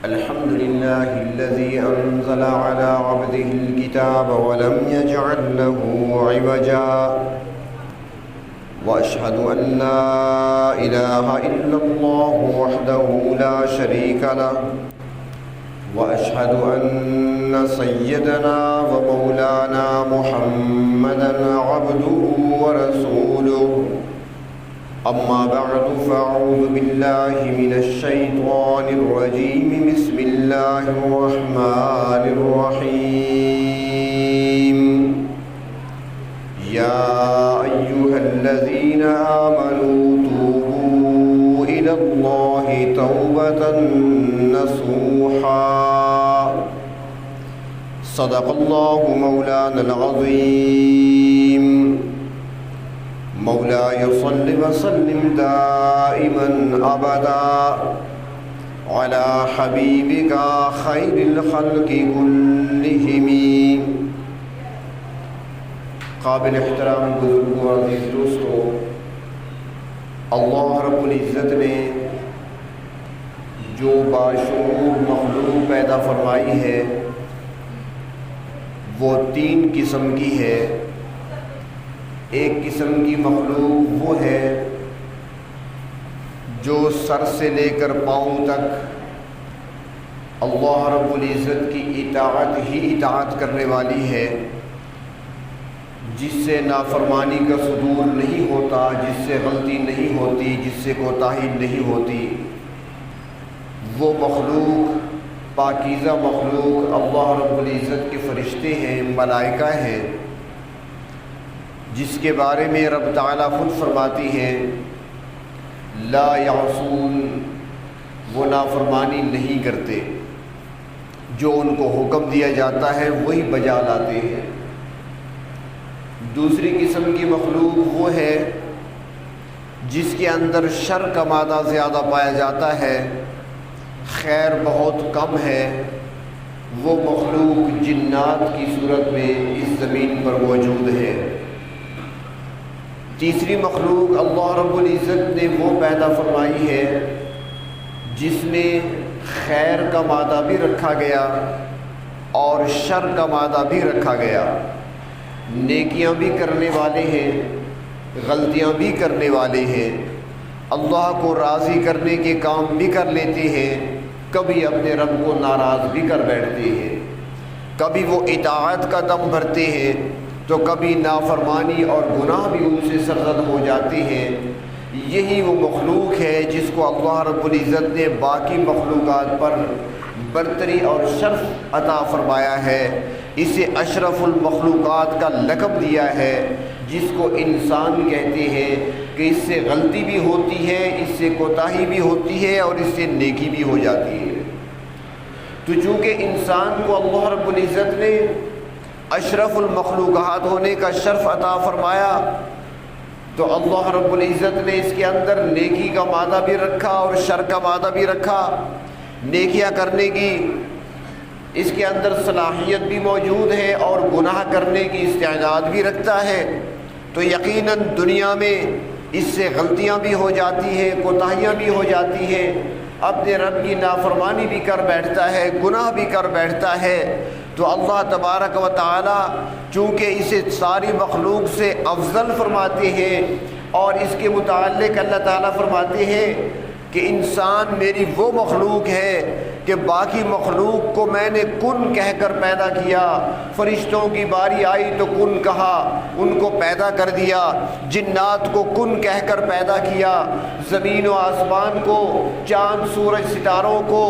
الحمد لله الذي أنزل على عبده الكتاب ولم يجعل له عوجا وأشهد أن لا إله إلا الله وحده لا شريك له وأشهد أن سيدنا ومولانا محمدا عبده ورسوله أما بعد فأعوذ بالله من الشيطان الرجيم بسم الله الرحمن الرحيم يا أيها الذين آمنوا توبوا إلى الله توبة نصوحا صدق الله مولانا العظيم مولاي صل وسلم دائما أبدا على حبيبك خير الخلق كلهم. قابل احترام بزرگوں اور عزیز دوستوں، اللہ رب العزت نے جو باشعور مخلوق پیدا فرمائی ہے وہ تین قسم کی ہے. ایک قسم کی مخلوق وہ ہے جو سر سے لے کر پاؤں تک اللہ رب العزت کی اطاعت ہی اطاعت کرنے والی ہے، جس سے نافرمانی کا صدور نہیں ہوتا، جس سے غلطی نہیں ہوتی، جس سے کوتاہی نہیں ہوتی. وہ مخلوق پاکیزہ مخلوق اللہ رب العزت کے فرشتے ہیں، ملائکہ ہیں، جس کے بارے میں رب تعالیٰ خود فرماتی ہیں لا یعصون، وہ نافرمانی نہیں کرتے، جو ان کو حکم دیا جاتا ہے وہی بجا لاتے ہیں. دوسری قسم کی مخلوق وہ ہے جس کے اندر شر کا مادہ زیادہ پایا جاتا ہے، خیر بہت کم ہے. وہ مخلوق جنات کی صورت میں اس زمین پر موجود ہے. تیسری مخلوق اللہ رب العزت نے وہ پیدا فرمائی ہے جس میں خیر کا مادہ بھی رکھا گیا اور شر کا مادہ بھی رکھا گیا. نیکیاں بھی کرنے والے ہیں، غلطیاں بھی کرنے والے ہیں، اللہ کو راضی کرنے کے کام بھی کر لیتے ہیں، کبھی اپنے رب کو ناراض بھی کر بیٹھتے ہیں. کبھی وہ اطاعت کا دم بھرتے ہیں تو کبھی نافرمانی اور گناہ بھی ان سے سرزد ہو جاتے ہیں. یہی وہ مخلوق ہے جس کو اللہ رب العزت نے باقی مخلوقات پر برتری اور شرف عطا فرمایا ہے. اسے اشرف المخلوقات کا لقب دیا ہے، جس کو انسان کہتے ہیں کہ اس سے غلطی بھی ہوتی ہے، اس سے کوتاہی بھی ہوتی ہے اور اس سے نیکی بھی ہو جاتی ہے. تو چونکہ انسان کو اللہ رب العزت نے اشرف المخلوقات ہونے کا شرف عطا فرمایا تو اللہ رب العزت نے اس کے اندر نیکی کا مادہ بھی رکھا اور شر کا مادہ بھی رکھا. نیکیاں کرنے کی اس کے اندر صلاحیت بھی موجود ہے اور گناہ کرنے کی استعداد بھی رکھتا ہے. تو یقیناً دنیا میں اس سے غلطیاں بھی ہو جاتی ہیں، کوتاہیاں بھی ہو جاتی ہیں، اپنے رب کی نافرمانی بھی کر بیٹھتا ہے، گناہ بھی کر بیٹھتا ہے. تو اللہ تبارک و تعالی چونکہ اسے ساری مخلوق سے افضل فرماتے ہیں اور اس کے متعلق اللہ تعالیٰ فرماتے ہیں کہ انسان میری وہ مخلوق ہے کہ باقی مخلوق کو میں نے کن کہہ کر پیدا کیا. فرشتوں کی باری آئی تو کن کہا، ان کو پیدا کر دیا. جنات کو کن کہہ کر پیدا کیا. زمین و آسمان کو، چاند سورج ستاروں کو،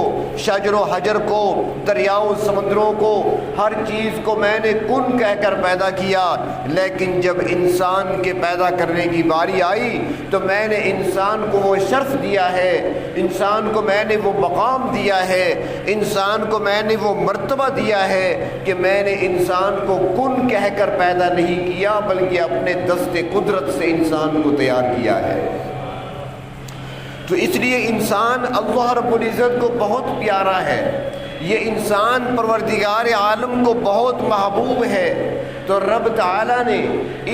شجر و حجر کو، دریاؤں سمندروں کو، ہر چیز کو میں نے کن کہہ کر پیدا کیا. لیکن جب انسان کے پیدا کرنے کی باری آئی تو میں نے انسان کو وہ شرف دیا ہے، انسان کو میں نے وہ مقام دیا ہے، انسان کو میں نے وہ مرتبہ دیا ہے کہ میں نے انسان کو کن کہہ کر پیدا نہیں کیا بلکہ اپنے دست قدرت سے انسان کو تیار کیا ہے. تو اس لیے انسان اللہ رب العزت کو بہت پیارا ہے، یہ انسان پروردگار عالم کو بہت محبوب ہے. تو رب تعالیٰ نے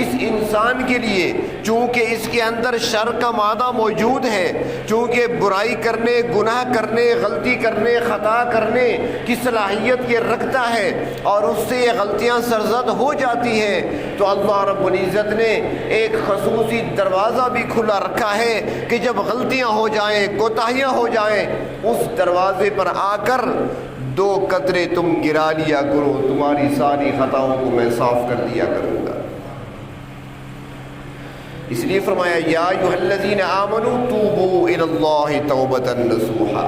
اس انسان کے لیے چونکہ اس کے اندر شر کا مادہ موجود ہے، چونکہ برائی کرنے، گناہ کرنے، غلطی کرنے، خطا کرنے کی صلاحیت یہ رکھتا ہے اور اس سے یہ غلطیاں سرزد ہو جاتی ہیں، تو اللہ رب العزت نے ایک خصوصی دروازہ بھی کھلا رکھا ہے کہ جب غلطیاں ہو جائیں، کوتاہیاں ہو جائیں، اس دروازے پر آ کر 2 قطرے تم گرا لیا کرو، تمہاری ساری خطاؤں کو میں صاف کر دیا کروں گا۔ اس لیے فرمایا یا ایھا الذین آمنوا توبوا الی اللہ توبۃ نصوحا۔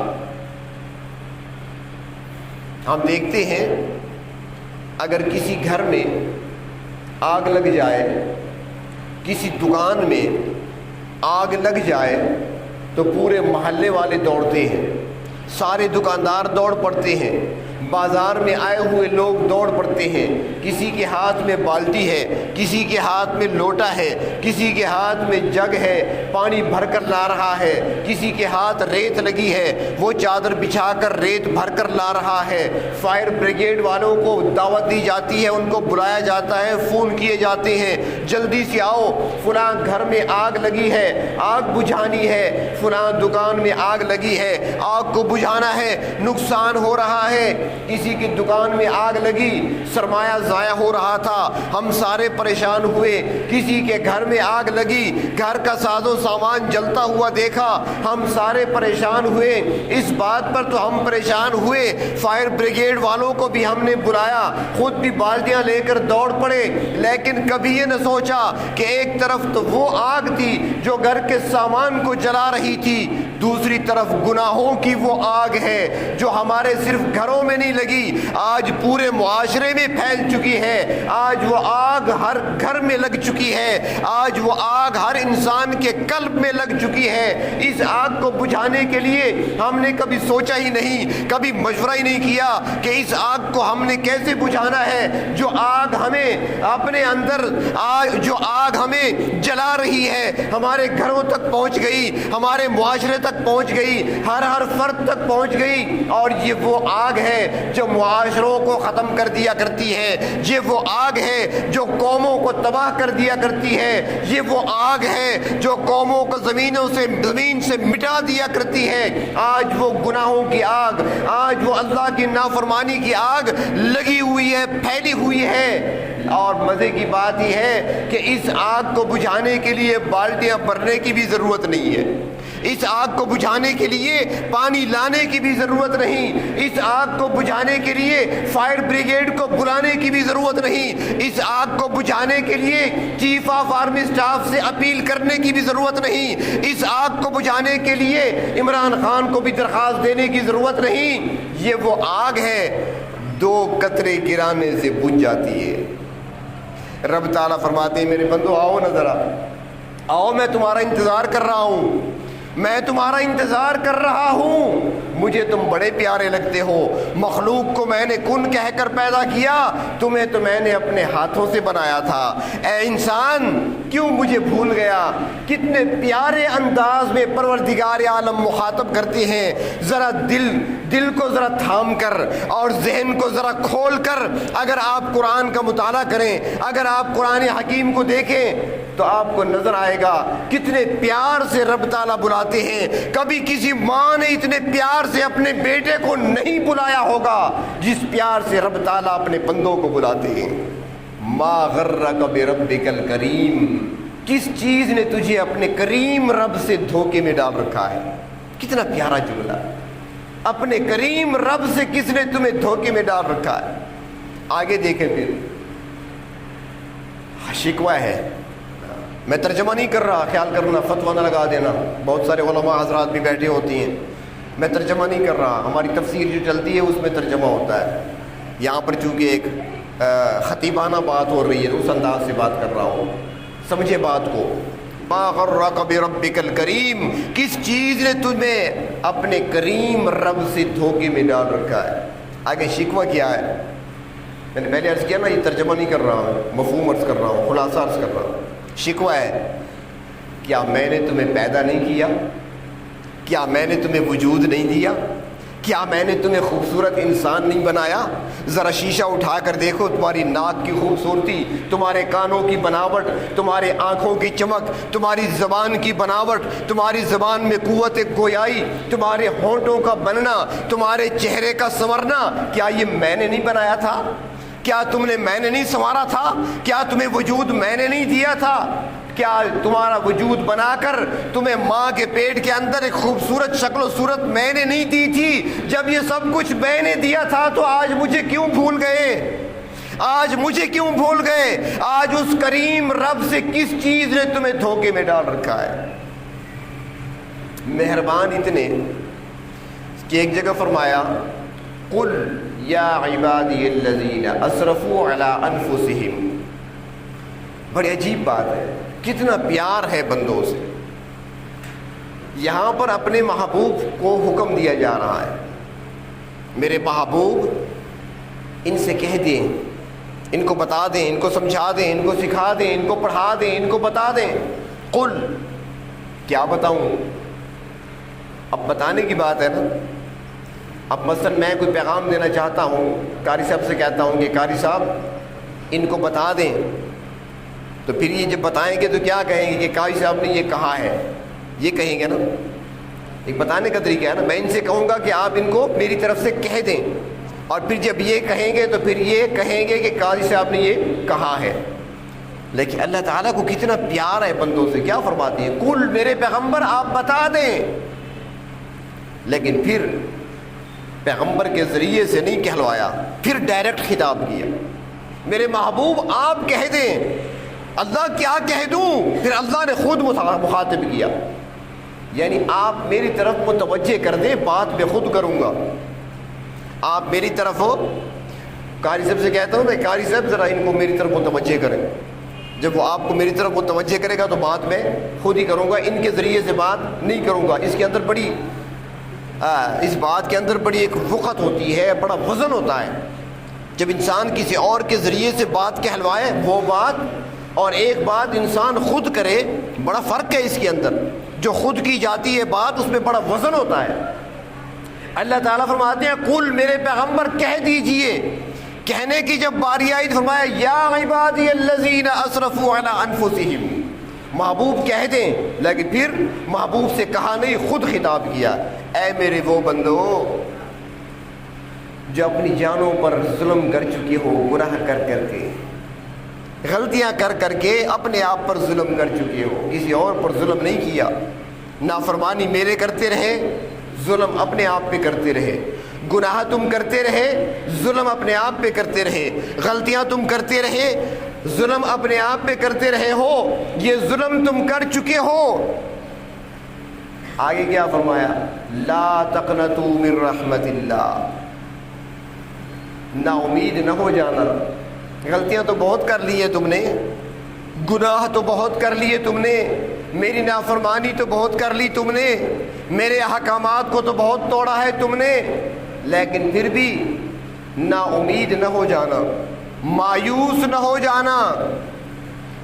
ہم دیکھتے ہیں اگر کسی گھر میں آگ لگ جائے، کسی دکان میں آگ لگ جائے تو پورے محلے والے دوڑتے ہیں، سارے دکاندار دوڑ پڑتے ہیں، بازار میں آئے ہوئے لوگ دوڑ پڑتے ہیں، کسی کے ہاتھ میں بالٹی ہے، کسی کے ہاتھ میں لوٹا ہے، کسی کے ہاتھ میں جگ ہے، پانی بھر کر لا رہا ہے، کسی کے ہاتھ ریت لگی ہے، وہ چادر بچھا کر ریت بھر کر لا رہا ہے۔ فائر بریگیڈ والوں کو دعوت دی جاتی ہے، ان کو بلایا جاتا ہے، فون کیے جاتے ہیں، جلدی سے آؤ، فلاں گھر میں آگ لگی ہے، آگ بجھانی ہے، فلاں دکان میں آگ لگی ہے، آگ کو بجھانا ہے، نقصان ہو رہا ہے۔ کسی کی دکان میں آگ لگی، سرمایہ ضائع ہو رہا تھا، ہم سارے پریشان ہوئے۔ کسی کے گھر میں آگ لگی، گھر کا ساز و سامان جلتا ہوا دیکھا، ہم سارے پریشان ہوئے۔ اس بات پر تو ہم پریشان ہوئے، فائر بریگیڈ والوں کو بھی ہم نے بلایا، خود بھی بالٹیاں لے کر دوڑ پڑے، لیکن کبھی یہ نہ سوچا کہ ایک طرف تو وہ آگ تھی جو گھر کے سامان کو جلا رہی تھی، دوسری طرف گناہوں کی وہ آگ ہے جو ہمارے صرف گھروں میں نہیں لگی، آج پورے معاشرے میں پھیل چکی ہے، آج وہ آگ ہر گھر میں لگ چکی ہے، آج وہ آگ ہر انسان کے قلب میں لگ چکی ہے۔ اس آگ کو بجھانے کے لیے ہم نے کبھی سوچا ہی نہیں، کبھی مشورہ ہی نہیں کیا کہ اس آگ کو ہم نے کیسے بجھانا ہے۔ جو آگ ہمیں اپنے اندر جو آگ ہمیں جلا رہی ہے، ہمارے گھروں تک پہنچ گئی، ہمارے معاشرے تک پہنچ گئی، ہر فرد تک پہنچ گئی، اور یہ وہ آگ ہے جو معاشروں کو ختم کر دیا کرتی ہے، یہ وہ آگ ہے جو قوموں کو تباہ کر دیا کرتی ہے، یہ وہ آگ ہے جو قوموں کو زمین سے مٹا دیا کرتی ہے۔ آج وہ گناہوں کی آگ، آج وہ اللہ کی نافرمانی کی آگ لگی ہوئی ہے، پھیلی ہوئی ہے۔ اور مزے کی بات یہ ہے کہ اس آگ کو بجھانے کے لیے بالٹیاں بھرنے کی بھی ضرورت نہیں ہے، اس آگ کو بجھانے کے لیے پانی لانے کی بھی ضرورت نہیں، اس آگ کو بجھانے کے لیے فائر بریگیڈ کو بلانے کی بھی ضرورت نہیں، اس آگ کو بجھانے کے لیے چیف آف آرمی سٹاف سے اپیل کرنے کی بھی ضرورت نہیں، اس آگ کو بجھانے کے لیے عمران خان کو بھی درخواست دینے کی ضرورت نہیں۔ یہ وہ آگ ہے 2 قطرے گرانے سے بجھ جاتی ہے۔ رب تعالیٰ فرماتے ہیں میرے بندو آؤ نا ذرا، آؤ، میں تمہارا انتظار کر رہا ہوں، میں تمہارا انتظار کر رہا ہوں، مجھے تم بڑے پیارے لگتے ہو، مخلوق کو میں نے کن کہہ کر پیدا کیا، تمہیں تو میں نے اپنے ہاتھوں سے بنایا تھا، اے انسان کیوں مجھے بھول گیا۔ کتنے پیارے انداز میں پروردگار عالم مخاطب کرتے ہیں۔ ذرا دل کو ذرا تھام کر اور ذہن کو ذرا کھول کر اگر آپ قرآن کا مطالعہ کریں، اگر آپ قرآن حکیم کو دیکھیں تو آپ کو نظر آئے گا کتنے پیار سے رب تعالیٰ بلاتے ہیں۔ کبھی کسی ماں نے اتنے پیار سے اپنے بیٹے کو نہیں بلایا ہوگا جس پیار سے رب تعالیٰ اپنے بندوں کو بلاتے ہیں۔ ما غرک بربک الکریم، کس چیز نے تجھے اپنے کریم رب سے دھوکے میں ڈال رکھا ہے؟ کتنا پیارا جملہ، اپنے کریم رب سے کس نے تمہیں دھوکے میں ڈال رکھا ہے؟ آگے دیکھیں پھر شکوہ ہے، میں ترجمہ نہیں کر رہا، خیال کرنا فتویٰ نہ لگا دینا، بہت سارے علماء حضرات بھی بیٹھے ہوتی ہیں، میں ترجمہ نہیں کر رہا، ہماری تفسیر جو چلتی ہے اس میں ترجمہ ہوتا ہے، یہاں پر چونکہ ایک خطیبانہ بات ہو رہی ہے اس انداز سے بات کر رہا ہوں، سمجھے بات کو۔ ما غرک بربک الکریم، کس چیز نے تمہیں اپنے کریم رب سے دھوکے میں ڈال رکھا ہے؟ آگے شکوہ کیا ہے؟ میں نے پہلے عرض کیا نا، یہ ترجمہ نہیں کر رہا ہوں، مفہوم عرض کر رہا ہوں، خلاصہ عرض کر رہا ہوں۔ شکوہ ہے کیا میں نے تمہیں پیدا نہیں کیا؟ کیا میں نے تمہیں وجود نہیں دیا؟ کیا میں نے تمہیں خوبصورت انسان نہیں بنایا؟ ذرا شیشہ اٹھا کر دیکھو، تمہاری ناک کی خوبصورتی، تمہارے کانوں کی بناوٹ، تمہارے آنکھوں کی چمک، تمہاری زبان کی بناوٹ، تمہاری زبان میں قوت گویائی، تمہارے ہونٹوں کا بننا، تمہارے چہرے کا سنورنا، کیا یہ میں نے نہیں بنایا تھا؟ کیا میں نے نہیں سنوارا تھا؟ کیا تمہیں وجود میں نے نہیں دیا تھا؟ کیا تمہارا وجود بنا کر تمہیں ماں کے پیٹ کے اندر ایک خوبصورت شکل و صورت میں نے نہیں دی تھی؟ جب یہ سب کچھ میں نے دیا تھا تو آج مجھے کیوں بھول گئے؟ آج مجھے کیوں بھول گئے؟ آج اس کریم رب سے کس چیز نے تمہیں دھوکے میں ڈال رکھا ہے؟ مہربان اتنے کہ ایک جگہ فرمایا قل یا عبادی الذین اسرفوا علی انفسہم. بڑی عجیب بات ہے، کتنا پیار ہے بندوں سے. یہاں پر اپنے محبوب کو حکم دیا جا رہا ہے، میرے محبوب ان سے کہہ دیں، ان کو بتا دیں، ان کو سمجھا دیں، ان کو سکھا دیں، ان کو پڑھا دیں، ان کو بتا دیں. قل، کیا بتاؤں؟ اب بتانے کی بات ہے نا. اب مثلا میں کوئی پیغام دینا چاہتا ہوں، قاری صاحب سے کہتا ہوں کہ قاری صاحب ان کو بتا دیں، تو پھر یہ جب بتائیں گے تو کیا کہیں گے کہ قاری صاحب نے یہ کہا ہے، یہ کہیں گے نا. ایک بتانے کا طریقہ ہے نا. میں ان سے کہوں گا کہ آپ ان کو میری طرف سے کہہ دیں، اور پھر جب یہ کہیں گے تو پھر یہ کہیں گے کہ قاری صاحب نے یہ کہا ہے. لیکن اللہ تعالیٰ کو کتنا پیار ہے بندوں سے. کیا فرماتی ہے؟ قل، میرے پیغمبر آپ بتا دیں. لیکن پھر پیغمبر کے ذریعے سے نہیں کہلوایا، پھر ڈائریکٹ خطاب کیا، میرے محبوب آپ کہہ دیں. اللہ کیا کہہ دوں؟ پھر اللہ نے خود مخاطب کیا، یعنی آپ میری طرف متوجہ کر دیں، بات میں خود کروں گا. آپ میری طرف ہو. قاری صاحب سے کہتا ہوں میں، قاری صاحب ذرا ان کو میری طرف متوجہ کریں. جب وہ آپ کو میری طرف متوجہ کرے گا تو بات میں خود ہی کروں گا، ان کے ذریعے سے بات نہیں کروں گا. اس کے اندر بڑی اس بات کے اندر بڑی ایک وقت ہوتی ہے، بڑا وزن ہوتا ہے. جب انسان کسی اور کے ذریعے سے بات کہلوائے وہ بات، اور ایک بات انسان خود کرے، بڑا فرق ہے اس کے اندر. جو خود کی جاتی ہے بات، اس میں بڑا وزن ہوتا ہے. اللہ تعالیٰ فرماتے ہیں قل، میرے پیغمبر کہہ دیجئے. کہنے کی جب باری آئی تو فرمایا یا عبادی الذین اسرفوا علی انفسہم. محبوب کہہ دیں، لیکن پھر محبوب سے کہا نہیں، خود خطاب کیا. اے میرے وہ بندو جو اپنی جانوں پر ظلم کر چکے ہو، گناہ کر کر کے، غلطیاں کر کر کے اپنے آپ پر ظلم کر چکے ہو، کسی اور پر ظلم نہیں کیا. نافرمانی میرے کرتے رہے، ظلم اپنے آپ پہ کرتے رہے. گناہ تم کرتے رہے، ظلم اپنے آپ پہ کرتے رہے. غلطیاں تم کرتے رہے، ظلم اپنے آپ پہ کرتے رہے ہو. یہ ظلم تم کر چکے ہو. آگے کیا فرمایا؟ لا تقنطوا من رحمت اللہ. نا امید نہ ہو جانا. غلطیاں تو بہت کر لی ہے تم نے، گناہ تو بہت کر لیے تم نے، میری نافرمانی تو بہت کر لی تم نے، میرے احکامات کو تو بہت توڑا ہے تم نے، لیکن پھر بھی نا امید نہ ہو جانا، مایوس نہ ہو جانا.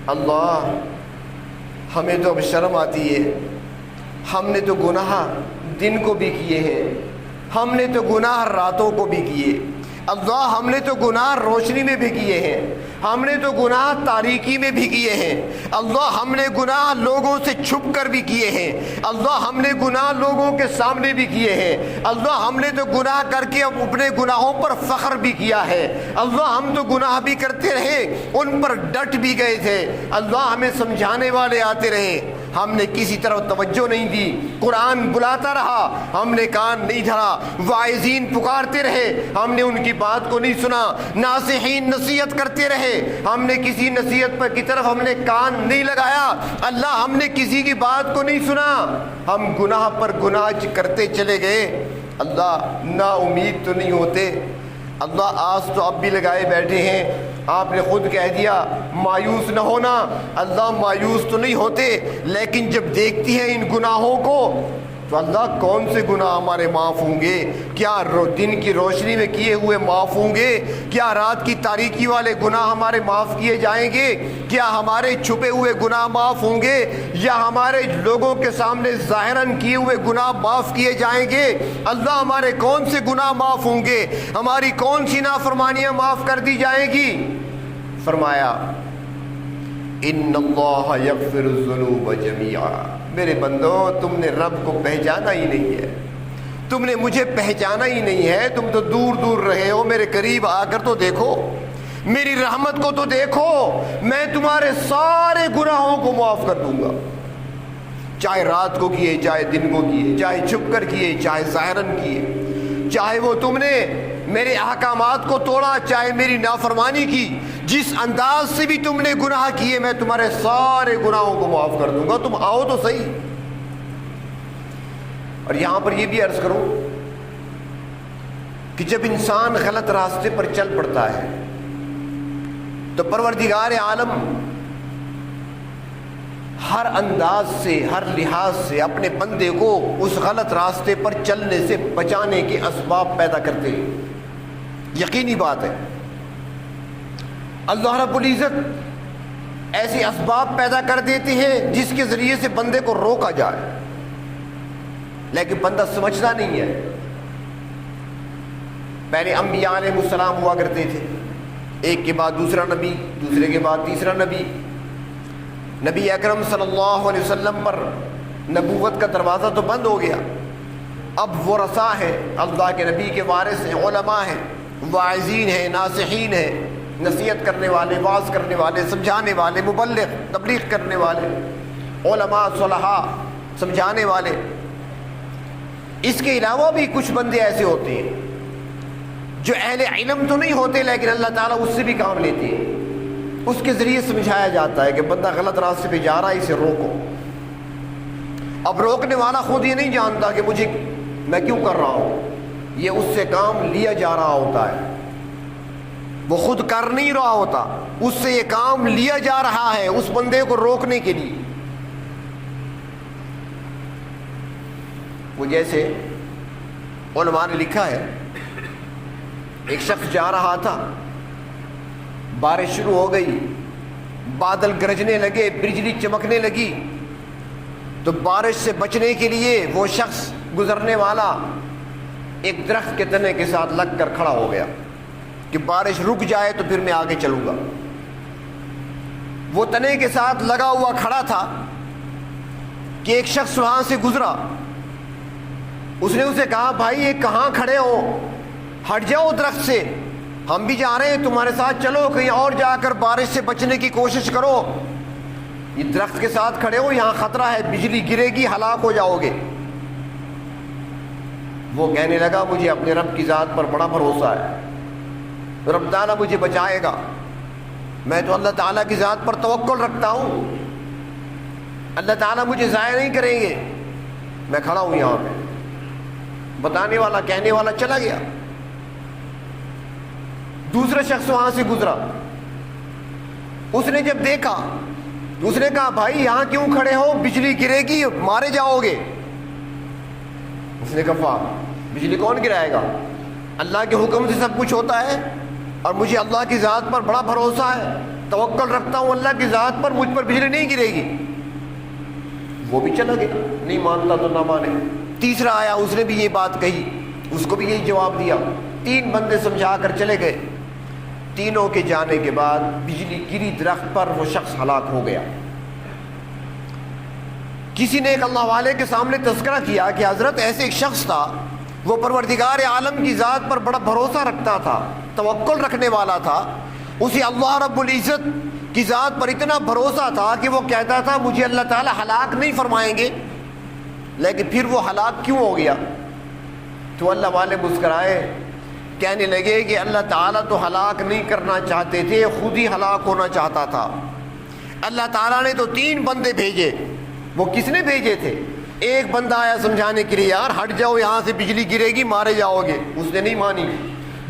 اللہ، ہمیں تو اب شرم آتی ہے. ہم نے تو گناہ دن کو بھی کیے ہیں، ہم نے تو گناہ راتوں کو بھی کیے. اللہ، ہم نے تو گناہ روشنی میں بھی کیے ہیں، ہم نے تو گناہ تاریکی میں بھی کیے ہیں. اللہ، ہم نے گناہ لوگوں سے چھپ کر بھی کیے ہیں. اللہ، ہم نے گناہ لوگوں کے سامنے بھی کیے ہیں. اللہ، ہم نے تو گناہ کر کے اپنے گناہوں پر فخر بھی کیا ہے. اللہ، ہم تو گناہ بھی کرتے رہے، ان پر ڈٹ بھی گئے تھے. اللہ، ہمیں سمجھانے والے آتے رہے، ہم نے کسی طرح توجہ نہیں دی. قرآن بلاتا رہا، ہم نے کان نہیں دھرا. واعظین پکارتے رہے، ہم نے ان کی بات کو نہیں سنا. ناصحین نصیحت کرتے رہے، ہم نے کسی نصیحت پر کی طرف ہم نے کان نہیں لگایا. اللہ، ہم نے کسی کی بات کو نہیں سنا، ہم گناہ پر گناہ کرتے چلے گئے. اللہ، نا امید تو نہیں ہوتے. اللہ، آس تو اب بھی لگائے بیٹھے ہیں. آپ نے خود کہہ دیا مایوس نہ ہونا. اللہ، مایوس تو نہیں ہوتے، لیکن جب دیکھتی ہیں ان گناہوں کو تو اللہ کون سے گناہ ہمارے معاف ہوں گے؟ کیا دن کی روشنی میں کیے ہوئے معاف ہوں گے؟ کیا رات کی تاریکی والے گناہ ہمارے معاف کیے جائیں گے؟ کیا ہمارے چھپے ہوئے گناہ معاف ہوں گے؟ یا ہمارے لوگوں کے سامنے ظاہراً کیے ہوئے گناہ معاف کیے جائیں گے؟ اللہ ہمارے کون سے گناہ معاف ہوں گے؟ ہماری کون سی نافرمانیاں معاف کر دی جائیں گی؟ فرمایا ان اللہ یغفر الذنوب جمیعا، میرے بندو تم نے رب کو پہچانا ہی نہیں ہے، تم نے مجھے پہچانا ہی نہیں ہے، تم تو دور دور رہے ہو، میرے قریب آ کر تو دیکھو، میری رحمت کو تو دیکھو، میں تمہارے سارے گناہوں کو معاف کر دوں گا، چاہے رات کو کیے، چاہے دن کو کیے، چاہے چھپ کر کیے، چاہے ظاہراً کیے، چاہے وہ تم نے میرے احکامات کو توڑا، چاہے میری نافرمانی کی، جس انداز سے بھی تم نے گناہ کیے میں تمہارے سارے گناہوں کو معاف کر دوں گا، تم آؤ تو صحیح۔ اور یہاں پر یہ بھی عرض کروں کہ جب انسان غلط راستے پر چل پڑتا ہے تو پروردگار عالم ہر انداز سے، ہر لحاظ سے اپنے بندے کو اس غلط راستے پر چلنے سے بچانے کے اسباب پیدا کرتے ہیں۔ یقینی بات ہے اللہ رب العزت ایسے اسباب پیدا کر دیتے ہیں جس کے ذریعے سے بندے کو روکا جائے، لیکن بندہ سمجھتا نہیں ہے۔ پہلے انبیاء علیہ السلام ہوا کرتے تھے، ایک کے بعد دوسرا نبی، دوسرے کے بعد تیسرا نبی، نبی اکرم صلی اللہ علیہ وسلم پر نبوت کا دروازہ تو بند ہو گیا، اب ورثاء ہیں، اللہ کے نبی کے وارث ہیں، علماء ہیں، واعظین ہیں، ناصحین ہیں، نصیحت کرنے والے، واعظ کرنے والے، سمجھانے والے، مبلغ، تبلیغ کرنے والے، علماء صلحاء، سمجھانے والے۔ اس کے علاوہ بھی کچھ بندے ایسے ہوتے ہیں جو اہل علم تو نہیں ہوتے لیکن اللہ تعالیٰ اس سے بھی کام لیتے ہیں، اس کے ذریعے سمجھایا جاتا ہے کہ بندہ غلط راستے پہ جا رہا ہے، اسے روکو۔ اب روکنے والا خود یہ نہیں جانتا کہ میں کیوں کر رہا ہوں، یہ اس سے کام لیا جا رہا ہوتا ہے، وہ خود کر نہیں رہا ہوتا، اس سے یہ کام لیا جا رہا ہے اس بندے کو روکنے کے لیے۔ وہ جیسے علماء نے لکھا ہے، ایک شخص جا رہا تھا، بارش شروع ہو گئی، بادل گرجنے لگے، بجلی چمکنے لگی، تو بارش سے بچنے کے لیے وہ شخص گزرنے والا ایک درخت کے تنے کے ساتھ لگ کر کھڑا ہو گیا کہ بارش رک جائے تو پھر میں آگے چلوں گا۔ وہ تنے کے ساتھ لگا ہوا کھڑا تھا کہ ایک شخص وہاں سے گزرا، اس نے اسے کہا بھائی یہ کہاں کھڑے ہو، ہٹ جاؤ درخت سے، ہم بھی جا رہے ہیں تمہارے ساتھ، چلو کہیں اور جا کر بارش سے بچنے کی کوشش کرو، یہ درخت کے ساتھ کھڑے ہو، یہاں خطرہ ہے، بجلی گرے گی، ہلاک ہو جاؤ گے۔ وہ کہنے لگا مجھے اپنے رب کی ذات پر بڑا بھروسہ ہے، رب تعالیٰ مجھے بچائے گا، میں تو اللہ تعالیٰ کی ذات پر توکل رکھتا ہوں، اللہ تعالیٰ مجھے ضائع نہیں کریں گے، میں کھڑا ہوں یہاں پہ۔ بتانے والا، کہنے والا چلا گیا۔ دوسرا شخص وہاں سے گزرا، اس نے جب دیکھا اس نے کہا بھائی یہاں کیوں کھڑے ہو، بجلی گرے گی، مارے جاؤ گے۔ اس نے کہا بجلی کون گرائے گا، اللہ کے حکم سے سب کچھ ہوتا ہے، اور مجھے اللہ کی ذات پر بڑا بھروسہ ہے، توکل رکھتا ہوں اللہ کی ذات پر، مجھ پر بجلی نہیں گرے گی۔ وہ بھی چلا گیا، نہیں مانتا تو نہ مانے۔ تیسرا آیا، اس نے بھی یہ بات کہی، اس کو بھی یہی جواب دیا، 3 بندے سمجھا کر چلے گئے۔ تینوں کے جانے کے بعد بجلی گری درخت پر، وہ شخص ہلاک ہو گیا۔ کسی نے ایک اللہ والے کے سامنے تذکرہ کیا کہ حضرت ایسے ایک شخص تھا، وہ پروردگار عالم کی ذات پر بڑا بھروسہ رکھتا تھا، توکل رکھنے والا تھا، اسے اللہ رب العزت کی ذات پر اتنا بھروسہ تھا کہ وہ کہتا تھا مجھے اللہ تعالیٰ ہلاک نہیں فرمائیں گے، لیکن پھر وہ ہلاک کیوں ہو گیا؟ تو اللہ والے مسکرائے، کہنے لگے کہ اللہ تعالیٰ تو ہلاک نہیں کرنا چاہتے تھے، خود ہی ہلاک ہونا چاہتا تھا۔ اللہ تعالیٰ نے تو 3 بندے بھیجے، وہ کس نے بھیجے تھے؟ ایک بندہ آیا سمجھانے کے لیے، یار ہٹ جاؤ یہاں سے، بجلی گرے گی، مارے جاؤ گے، اس نے نہیں مانی۔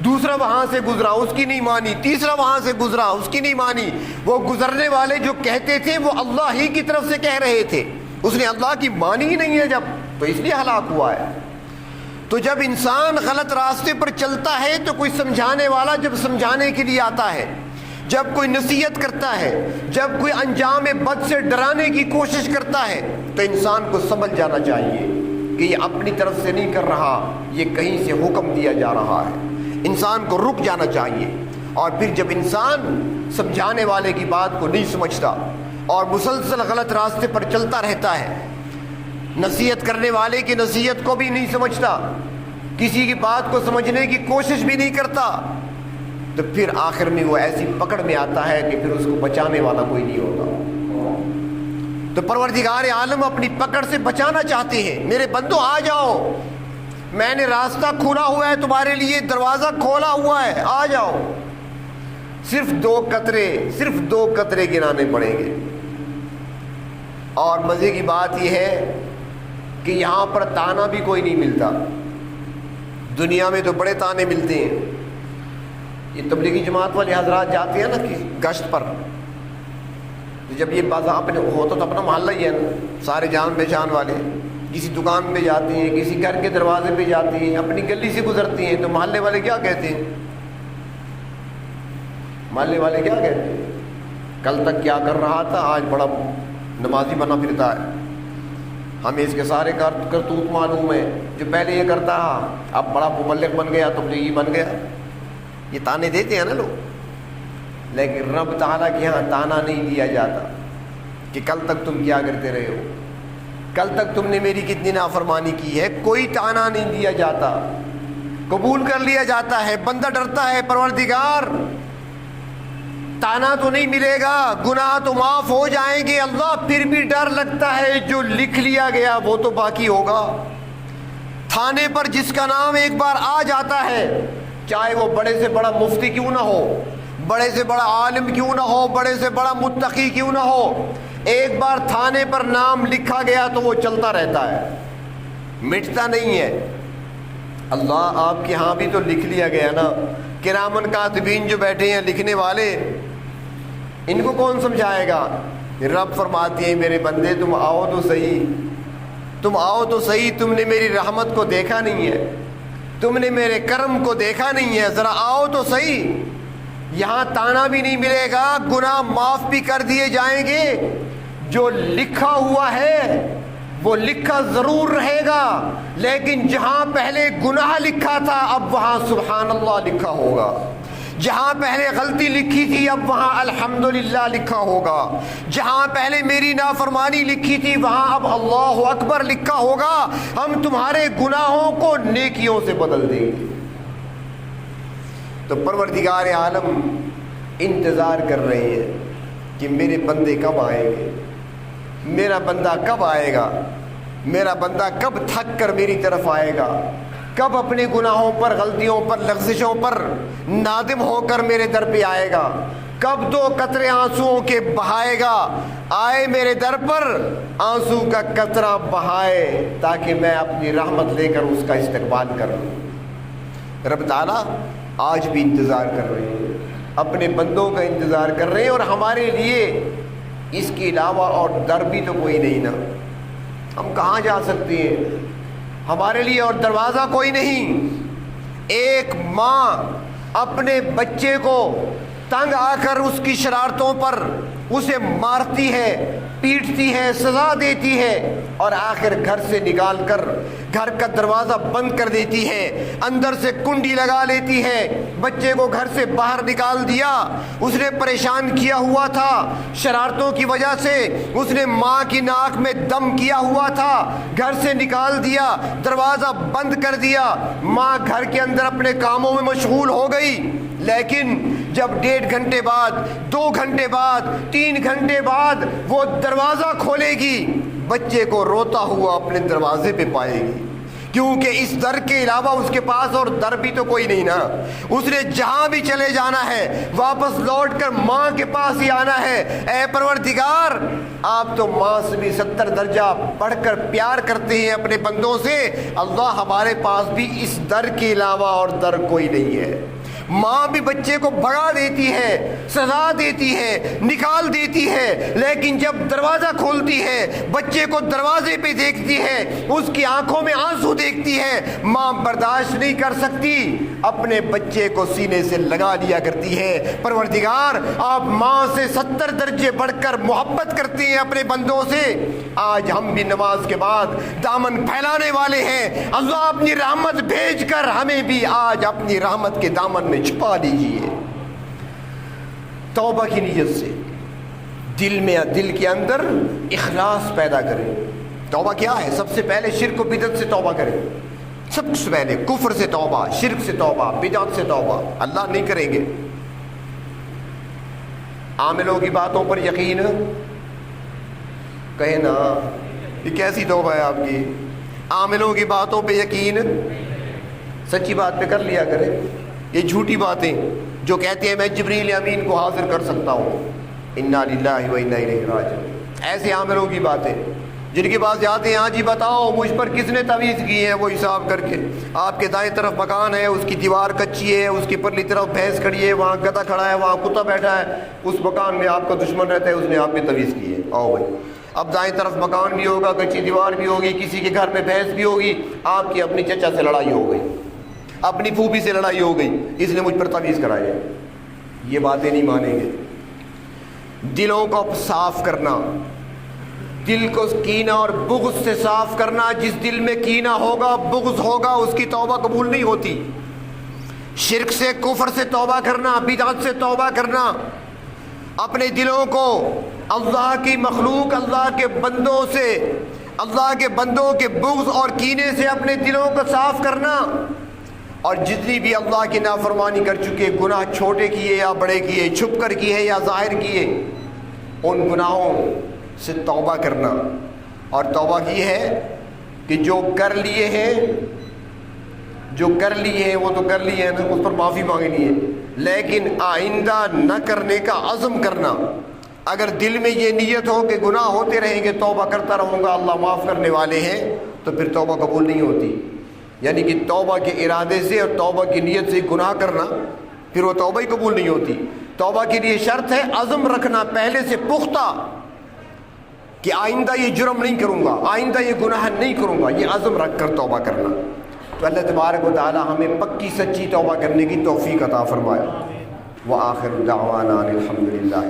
دوسرا وہاں سے گزرا، اس کی نہیں مانی۔ تیسرا وہاں سے گزرا، اس کی نہیں مانی۔ وہ گزرنے والے جو کہتے تھے وہ اللہ ہی کی طرف سے کہہ رہے تھے، اس نے اللہ کی مانی ہی نہیں ہے۔ جب تو اس لیے ہلاک ہوا ہے۔ تو جب انسان غلط راستے پر چلتا ہے تو کوئی سمجھانے والا جب سمجھانے کے لیے آتا ہے، جب کوئی نصیحت کرتا ہے، جب کوئی انجام بد سے ڈرانے کی کوشش کرتا ہے، تو انسان کو سمجھ جانا چاہیے کہ یہ اپنی طرف سے نہیں کر رہا، یہ کہیں سے حکم دیا جا رہا ہے۔ انسان کو رک جانا چاہیے۔ اور پھر جب انسان سمجھانے والے کی بات کو نہیں سمجھتا اور مسلسل غلط راستے پر چلتا رہتا ہے، نصیحت کرنے والے کی نصیحت کو بھی نہیں سمجھتا، کسی کی بات کو سمجھنے کی کوشش بھی نہیں کرتا، تو پھر آخر میں وہ ایسی پکڑ میں آتا ہے کہ پھر اس کو بچانے والا کوئی نہیں ہوتا۔ تو پروردگار عالم اپنی پکڑ سے بچانا چاہتے ہیں۔ میرے بندو آ جاؤ، میں نے راستہ کھولا ہوا ہے تمہارے لیے، دروازہ کھولا ہوا ہے، آ جاؤ۔ صرف دو قطرے گرانے پڑیں گے۔ اور مزے کی بات یہ ہے کہ یہاں پر تانا بھی کوئی نہیں ملتا۔ دنیا میں تو بڑے تانے ملتے ہیں۔ یہ تبلیغی جماعت والے حضرات جاتے ہیں نا کہ گشت پر، جب یہ بازار ہوتا تو اپنا محلہ ہی ہے نا، سارے جان پہچان والے، کسی دکان پہ جاتے ہیں، کسی گھر کے دروازے پہ جاتے ہیں، اپنی گلی سے گزرتے ہیں، تو محلے والے کیا کہتے ہیں؟ محلے والے کیا کہتے ہیں؟ کل تک کیا کر رہا تھا، آج بڑا نمازی بنا پھرتا ہے، ہمیں اس کے سارے کرتوت معلوم ہے، جو پہلے یہ کرتا اب بڑا مبلغ بن گیا، تبلیغی بن گیا۔ یہ تانے دیتے ہیں نا لوگ، لیکن رب تعالیٰ کے یہاں تانا نہیں دیا جاتا کہ کل تک تم کیا کرتے رہے ہو، کل تک تم نے میری کتنی نافرمانی کی ہے، کوئی تانا نہیں دیا جاتا، قبول کر لیا جاتا ہے۔ بندہ ڈرتا ہے، پروردگار تانا تو نہیں ملے گا، گناہ تو معاف ہو جائیں گے اللہ، پھر بھی ڈر لگتا ہے جو لکھ لیا گیا وہ تو باقی ہوگا۔ تھانے پر جس کا نام ایک بار آ جاتا ہے، چاہے وہ بڑے سے بڑا مفتی کیوں نہ ہو، بڑے سے بڑا عالم کیوں نہ ہو، بڑے سے بڑا متقی کیوں نہ ہو، ایک بار تھانے پر نام لکھا گیا تو وہ چلتا رہتا ہے، مٹتا نہیں ہے۔ اللہ آپ کے ہاں بھی تو لکھ لیا گیا نا، کرامن کاتبین جو بیٹھے ہیں لکھنے والے، ان کو کون سمجھائے گا؟ رب فرماتی ہے میرے بندے تم آؤ تو صحیح، تم آؤ تو صحیح، تم نے میری رحمت کو دیکھا نہیں ہے، تم نے میرے کرم کو دیکھا نہیں ہے، ذرا آؤ تو صحیح۔ یہاں تانا بھی نہیں ملے گا، گناہ معاف بھی کر دیے جائیں گے، جو لکھا ہوا ہے وہ لکھا ضرور رہے گا، لیکن جہاں پہلے گناہ لکھا تھا اب وہاں سبحان اللہ لکھا ہوگا، جہاں پہلے غلطی لکھی تھی اب وہاں الحمدللہ لکھا ہوگا، جہاں پہلے میری نافرمانی لکھی تھی وہاں اب اللہ اکبر لکھا ہوگا۔ ہم تمہارے گناہوں کو نیکیوں سے بدل دیں گے۔ تو پروردگار عالم انتظار کر رہے ہیں کہ میرے بندے کب آئیں گے، میرا بندہ کب آئے گا، میرا بندہ کب تھک کر میری طرف آئے گا، کب اپنے گناہوں پر، غلطیوں پر، لغزشوں پر نادم ہو کر میرے در پہ آئے گا، کب 2 قطرے آنسوؤں کے بہائے گا، آئے میرے در پر آنسو کا قطرہ بہائے تاکہ میں اپنی رحمت لے کر اس کا استقبال کروں۔ رب تعالیٰ آج بھی انتظار کر رہے ہیں، اپنے بندوں کا انتظار کر رہے ہیں، اور ہمارے لیے اس کے علاوہ اور در بھی تو کوئی نہیں نا، ہم کہاں جا سکتے ہیں، ہمارے لیے اور دروازہ کوئی نہیں۔ ایک ماں اپنے بچے کو تنگ آ کر اس کی شرارتوں پر اسے مارتی ہے، پیٹتی ہے، سزا دیتی ہے، اور آخر گھر سے نکال کر گھر کا دروازہ بند کر دیتی ہے، اندر سے کنڈی لگا لیتی ہے۔ بچے کو گھر سے باہر نکال دیا، اس نے پریشان کیا ہوا تھا، شرارتوں کی وجہ سے اس نے ماں کی ناک میں دم کیا ہوا تھا، گھر سے نکال دیا، دروازہ بند کر دیا، ماں گھر کے اندر اپنے کاموں میں مشغول ہو گئی۔ لیکن جب 1.5 گھنٹے بعد، 2 گھنٹے بعد، 3 گھنٹے بعد وہ دروازہ کھولے گی، بچے کو روتا ہوا اپنے دروازے پہ پائے گی، کیونکہ اس در کے علاوہ اس کے پاس اور در بھی تو کوئی نہیں نا۔ اس نے جہاں بھی چلے جانا ہے واپس لوٹ کر ماں کے پاس ہی آنا ہے۔ اے پروردگار، آپ تو ماں سے بھی 70 درجہ بڑھ کر پیار کرتے ہیں اپنے بندوں سے، اللہ ہمارے پاس بھی اس در کے علاوہ اور در کوئی نہیں ہے۔ ماں بھی بچے کو بھگا دیتی ہے، سزا دیتی ہے، نکال دیتی ہے، لیکن جب دروازہ کھولتی ہے، بچے کو دروازے پہ دیکھتی ہے، اس کی آنکھوں میں آنسو دیکھتی ہے، ماں برداشت نہیں کر سکتی، اپنے بچے کو سینے سے لگا لیا کرتی ہے۔ پروردگار آپ ماں سے 70 درجے بڑھ کر محبت کرتے ہیں اپنے بندوں سے، آج ہم بھی نماز کے بعد دامن پھیلانے والے ہیں، اللہ اپنی رحمت بھیج کر ہمیں بھی آج اپنی رحمت کے دامن میں چھپا لیجئے۔ توبہ کی نیت سے دل کے اندر اخلاص پیدا کریں۔ توبہ کیا ہے؟ سب سے پہلے شرک و بدعت سے توبہ کریں، سب سے پہلے کفر سے توبہ، شرک سے توبہ، بدعت سے توبہ، اللہ نہیں کریں گے۔ عاملوں کی باتوں پر یقین، کہیں نا یہ کیسی توبہ ہے آپ کی؟ عاملوں کی باتوں پہ یقین، سچی بات پہ کر لیا کرے۔ یہ جھوٹی باتیں جو کہتے ہیں میں جبریل امین کو حاضر کر سکتا ہوں، انا للہ و انا الیہ راجعون، ایسے عاملوں کی باتیں جن کے پاس جاتے ہیں، ہاں جی بتاؤ مجھ پر کس نے تعویذ کی ہے، وہ حساب کر کے آپ کے دائیں طرف مکان ہے، اس کی دیوار کچی ہے، اس کی پرلی طرف بھینس کھڑی ہے، وہاں گدھا کھڑا ہے، وہاں کتا بیٹھا ہے، اس مکان میں آپ کا دشمن رہتا ہے، اس نے آپ پہ تعویذ کی ہے، آؤ بھائی۔ اب دائیں طرف مکان بھی ہوگا، کچی دیوار بھی ہوگی، کسی کے گھر میں بھینس بھی ہوگی، آپ کی اپنی چچا سے لڑائی ہو گئی، اپنی پھوپھی سے لڑائی ہو گئی، اس نے مجھ پر تعویذ کرائی ہے، یہ باتیں نہیں مانیں گے۔ دلوں کو صاف کرنا، دل کو کینہ اور بغض سے صاف کرنا، جس دل میں کینہ ہوگا، بغض ہوگا، اس کی توبہ قبول نہیں ہوتی۔ شرک سے، کفر سے توبہ کرنا، بدعت سے توبہ کرنا، اپنے دلوں کو اللہ کی مخلوق، اللہ کے بندوں سے، اللہ کے بندوں کے بغض اور کینے سے اپنے دلوں کو صاف کرنا، اور جتنی بھی اللہ کی نافرمانی کر چکے، گناہ چھوٹے کیے یا بڑے کیے، چھپ کر کیے یا ظاہر کیے، ان گناہوں سے توبہ کرنا۔ اور توبہ کی ہے کہ جو کر لیے ہیں وہ تو کر لیے ہیں نا، اس پر معافی مانگنی ہے، لیکن آئندہ نہ کرنے کا عزم کرنا۔ اگر دل میں یہ نیت ہو کہ گناہ ہوتے رہیں گے، توبہ کرتا رہوں گا، اللہ معاف کرنے والے ہیں، تو پھر توبہ قبول نہیں ہوتی۔ یعنی کہ توبہ کے ارادے سے اور توبہ کی نیت سے گناہ کرنا، پھر وہ توبہ ہی قبول نہیں ہوتی۔ توبہ کے لیے شرط ہے عزم رکھنا پہلے سے پختہ کہ آئندہ یہ جرم نہیں کروں گا، آئندہ یہ گناہ نہیں کروں گا، یہ عزم رکھ کر توبہ کرنا۔ تو اللہ تبارک و تعالی ہمیں پکی سچی توبہ کرنے کی توفیق عطا فرمائے۔ وآخر دعوانا الحمدللہ۔